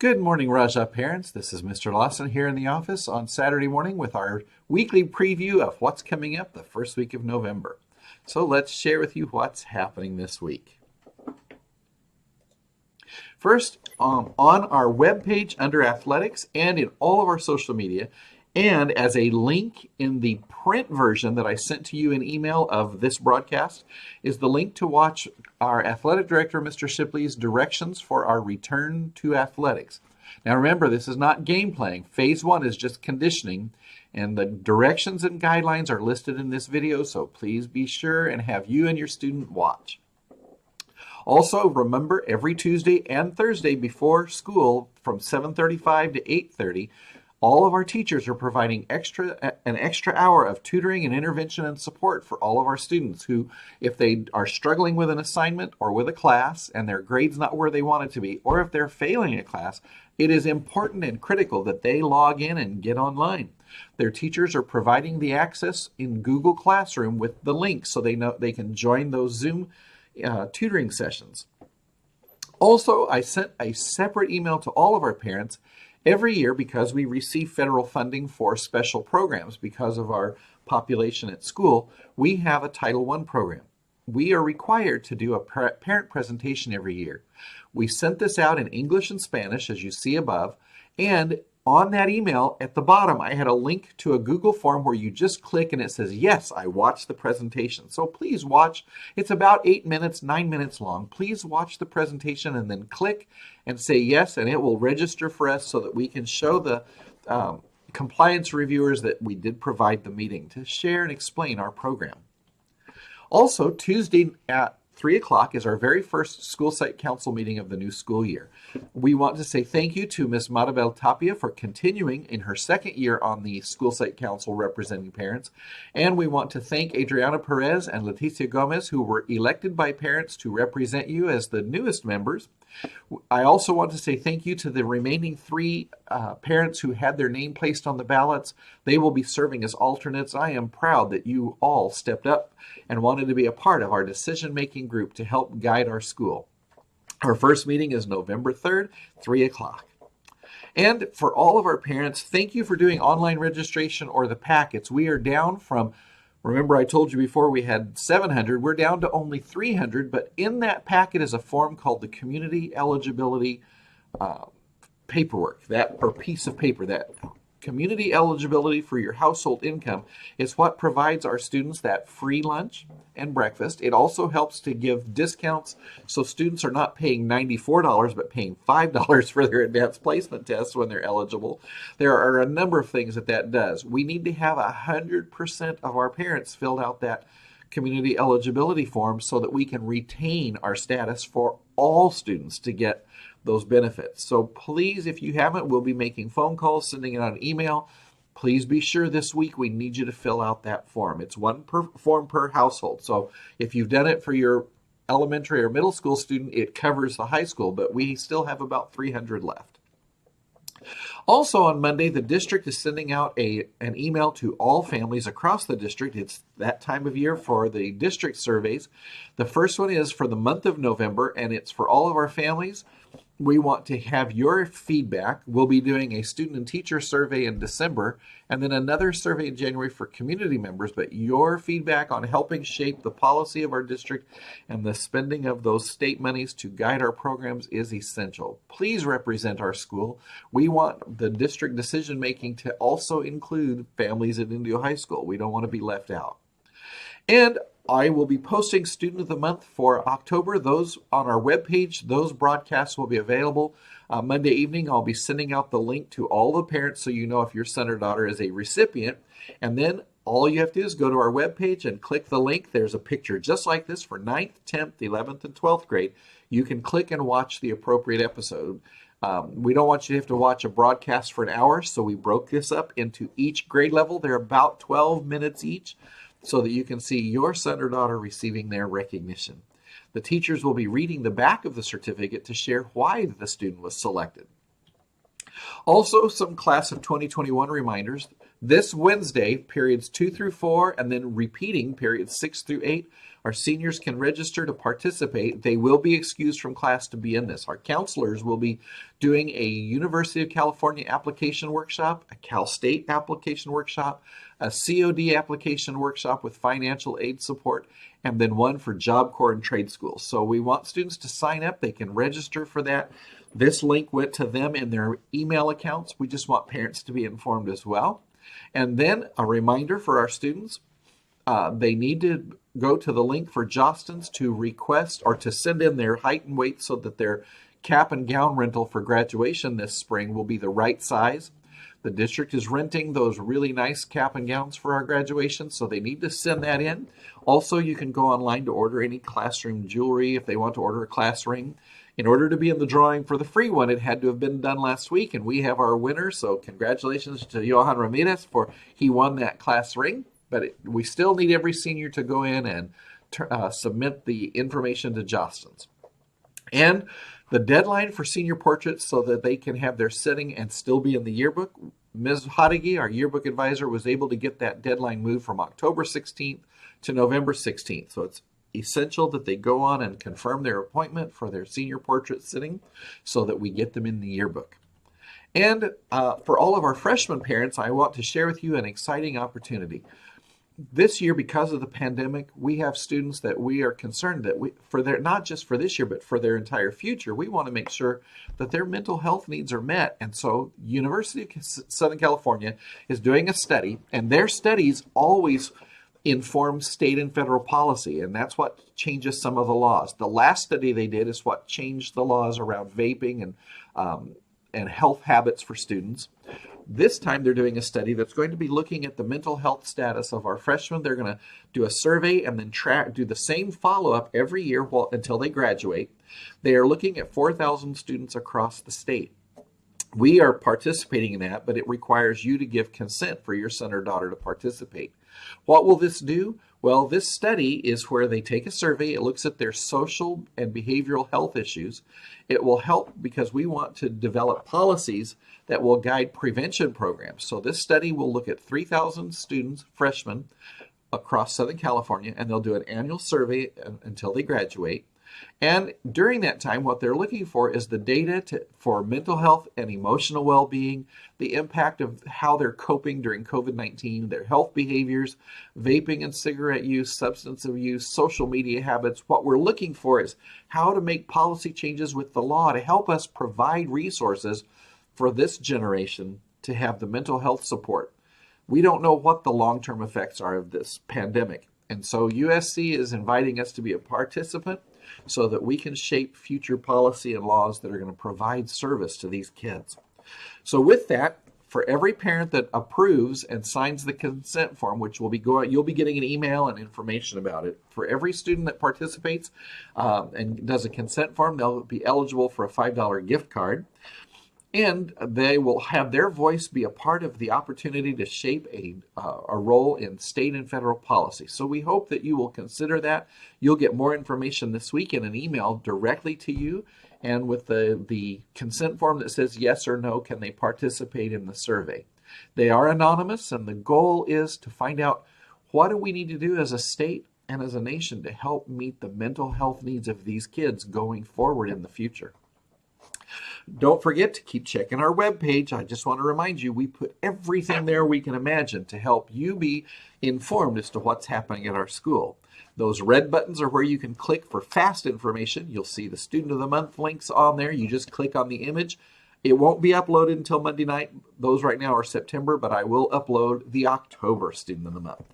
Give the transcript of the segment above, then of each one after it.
Good morning, Raja parents. This is Mr. Lawson here in the office on Saturday morning with our weekly preview of what's coming up the first week of November. So let's share with you what's happening this week. First, on our webpage under athletics and in all of our social media, and as a link in the print version that I sent to you in email of this broadcast, is the link to watch our athletic director, Mr. Shipley's directions for our return to athletics. Now remember, this is not game playing. Phase 1 is just conditioning, and the directions and guidelines are listed in this video, so please be sure and have you and your student watch. Also, remember, every Tuesday and Thursday before school from 7:35 to 8:30, all of our teachers are providing an extra hour of tutoring and intervention and support for all of our students who, if they are struggling with an assignment or with a class and their grade's not where they want it to be, or if they're failing a class, it is important and critical that they log in and get online. Their teachers are providing the access in Google Classroom with the link so they know they can join those Zoom tutoring sessions. Also, I sent a separate email to all of our parents every year because we receive federal funding for special programs because of our population at school. We have a Title I program. We are required to do a parent presentation every year. We sent this out in English and Spanish, as you see above, and on that email at the bottom, I had a link to a Google form where you just click and it says, yes, I watched the presentation. So please watch. It's about 8 minutes, 9 minutes long. Please watch the presentation and then click and say yes, and it will register for us so that we can show the compliance reviewers that we did provide the meeting to share and explain our program. Also, Tuesday at 3 o'clock is our very first school site council meeting of the new school year. We want to say thank you to Ms. Maribel Tapia for continuing in her second year on the school site council representing parents. And we want to thank Adriana Perez and Leticia Gomez, who were elected by parents to represent you as the newest members. I also want to say thank you to the remaining 3 parents who had their name placed on the ballots. They will be serving as alternates. I am proud that you all stepped up and wanted to be a part of our decision-making group to help guide our school. Our first meeting is November 3rd, 3 o'clock. And for all of our parents, thank you for doing online registration or the packets. We are down from, remember I told you before we had 700, we're down to only 300, but in that packet is a form called the Community Eligibility paperwork, or piece of paper. That community eligibility for your household income is what provides our students that free lunch and breakfast. It also helps to give discounts so students are not paying $94 but paying $5 for their advanced placement tests when they're eligible. There are a number of things that does. We need to have 100% of our parents filled out that community eligibility form so that we can retain our status for all students to get those benefits. So please, if you haven't, we'll be making phone calls, sending it on email. Please be sure this week we need you to fill out that form. It's one form per household. So if you've done it for your elementary or middle school student, it covers the high school, but we still have about 300 left. Also on Monday, the district is sending out an email to all families across the district. It's that time of year for the district surveys. The first one is for the month of November, and it's for all of our families. We want to have your feedback. We'll be doing a student and teacher survey in December, and then another survey in January for community members. But your feedback on helping shape the policy of our district and the spending of those state monies to guide our programs is essential. Please represent our school. We want the district decision making to also include families at Indio High School. We don't want to be left out. And I will be posting Student of the Month for October. Those on our webpage, those broadcasts will be available. Monday evening, I'll be sending out the link to all the parents so you know if your son or daughter is a recipient. And then all you have to do is go to our webpage and click the link. There's a picture just like this for 9th, 10th, 11th, and 12th grade. You can click and watch the appropriate episode. We don't want you to have to watch a broadcast for an hour, so we broke this up into each grade level. They're about 12 minutes each, so that you can see your son or daughter receiving their recognition. The teachers will be reading the back of the certificate to share why the student was selected. Also, some class of 2021 reminders. This Wednesday, periods 2 through 4, and then repeating periods 6 through 8, Our seniors can register to participate. They will be excused from class to be in this. Our counselors will be doing a University of California application workshop, a Cal State application workshop, a COD application workshop with financial aid support, and then one for Job Corps and trade schools. So we want students to sign up. They can register for that. This link went to them in their email accounts. We just want parents to be informed as well. And then a reminder for our students, they need to go to the link for Jostens to request or to send in their height and weight so that their cap and gown rental for graduation this spring will be the right size. The district is renting those really nice cap and gowns for our graduation, so they need to send that in. Also, you can go online to order any classroom jewelry if they want to order a class ring. In order to be in the drawing for the free one, it had to have been done last week, and we have our winner, so congratulations to Johan Ramirez for he won that class ring. But we still need every senior to go in and submit the information to Jostens. And the deadline for senior portraits so that they can have their sitting and still be in the yearbook, Ms. Hodegi, our yearbook advisor, was able to get that deadline moved from October 16th to November 16th. So it's essential that they go on and confirm their appointment for their senior portrait sitting so that we get them in the yearbook. And for all of our freshman parents, I want to share with you an exciting opportunity. This year, because of the pandemic, we have students that we are concerned that not just for this year, but for their entire future, we want to make sure that their mental health needs are met. And so University of Southern California is doing a study, and their studies always inform state and federal policy, and that's what changes some of the laws. The last study they did is what changed the laws around vaping and health habits for students. This time they're doing a study that's going to be looking at the mental health status of our freshmen. They're going to do a survey and then do the same follow-up every year until they graduate. They are looking at 4,000 students across the state. We are participating in that, but it requires you to give consent for your son or daughter to participate. What will this do? Well, this study is where they take a survey. It looks at their social and behavioral health issues. It will help because we want to develop policies that will guide prevention programs. So this study will look at 3,000 students, freshmen, across Southern California, and they'll do an annual survey until they graduate. And during that time, what they're looking for is the data for mental health and emotional well-being, the impact of how they're coping during COVID-19, their health behaviors, vaping and cigarette use, substance abuse, social media habits. What we're looking for is how to make policy changes with the law to help us provide resources for this generation to have the mental health support. We don't know what the long-term effects are of this pandemic. And so USC is inviting us to be a participant so that we can shape future policy and laws that are going to provide service to these kids. So with that, for every parent that approves and signs the consent form, which will be you'll be getting an email and information about it. For every student that participates and does a consent form, they'll be eligible for a $5 gift card. And they will have their voice be a part of the opportunity to shape a role in state and federal policy. So we hope that you will consider that. You'll get more information this week in an email directly to you, and with the consent form that says yes or no, can they participate in the survey. They are anonymous, and the goal is to find out what do we need to do as a state and as a nation to help meet the mental health needs of these kids going forward in the future. Don't forget to keep checking our webpage. I just want to remind you, we put everything there we can imagine to help you be informed as to what's happening at our school. Those red buttons are where you can click for fast information. You'll see the Student of the Month links on there. You just click on the image. It won't be uploaded until Monday night. Those right now are September, but I will upload the October Student of the Month.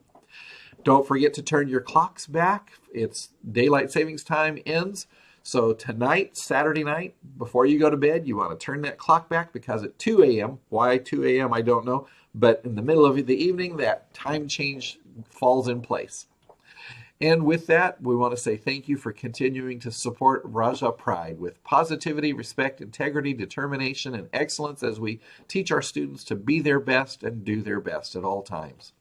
Don't forget to turn your clocks back. It's daylight savings time ends. So tonight, Saturday night, before you go to bed, you want to turn that clock back because at 2 a.m., why 2 a.m., I don't know, but in the middle of the evening, that time change falls in place. And with that, we want to say thank you for continuing to support Raja Pride with positivity, respect, integrity, determination, and excellence as we teach our students to be their best and do their best at all times.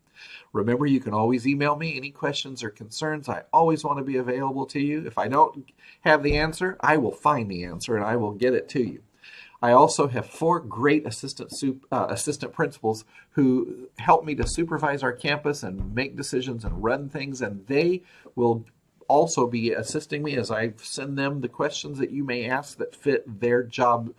Remember, you can always email me any questions or concerns. I always want to be available to you. If I don't have the answer, I will find the answer and I will get it to you. I also have 4 great assistant principals who help me to supervise our campus and make decisions and run things, and they will also be assisting me as I send them the questions that you may ask that fit their job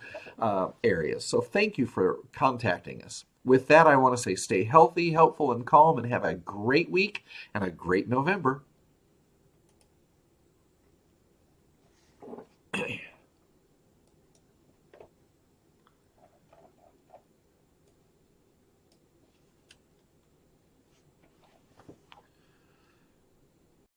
areas. So thank you for contacting us. With that, I want to say stay healthy, helpful, and calm, and have a great week and a great November.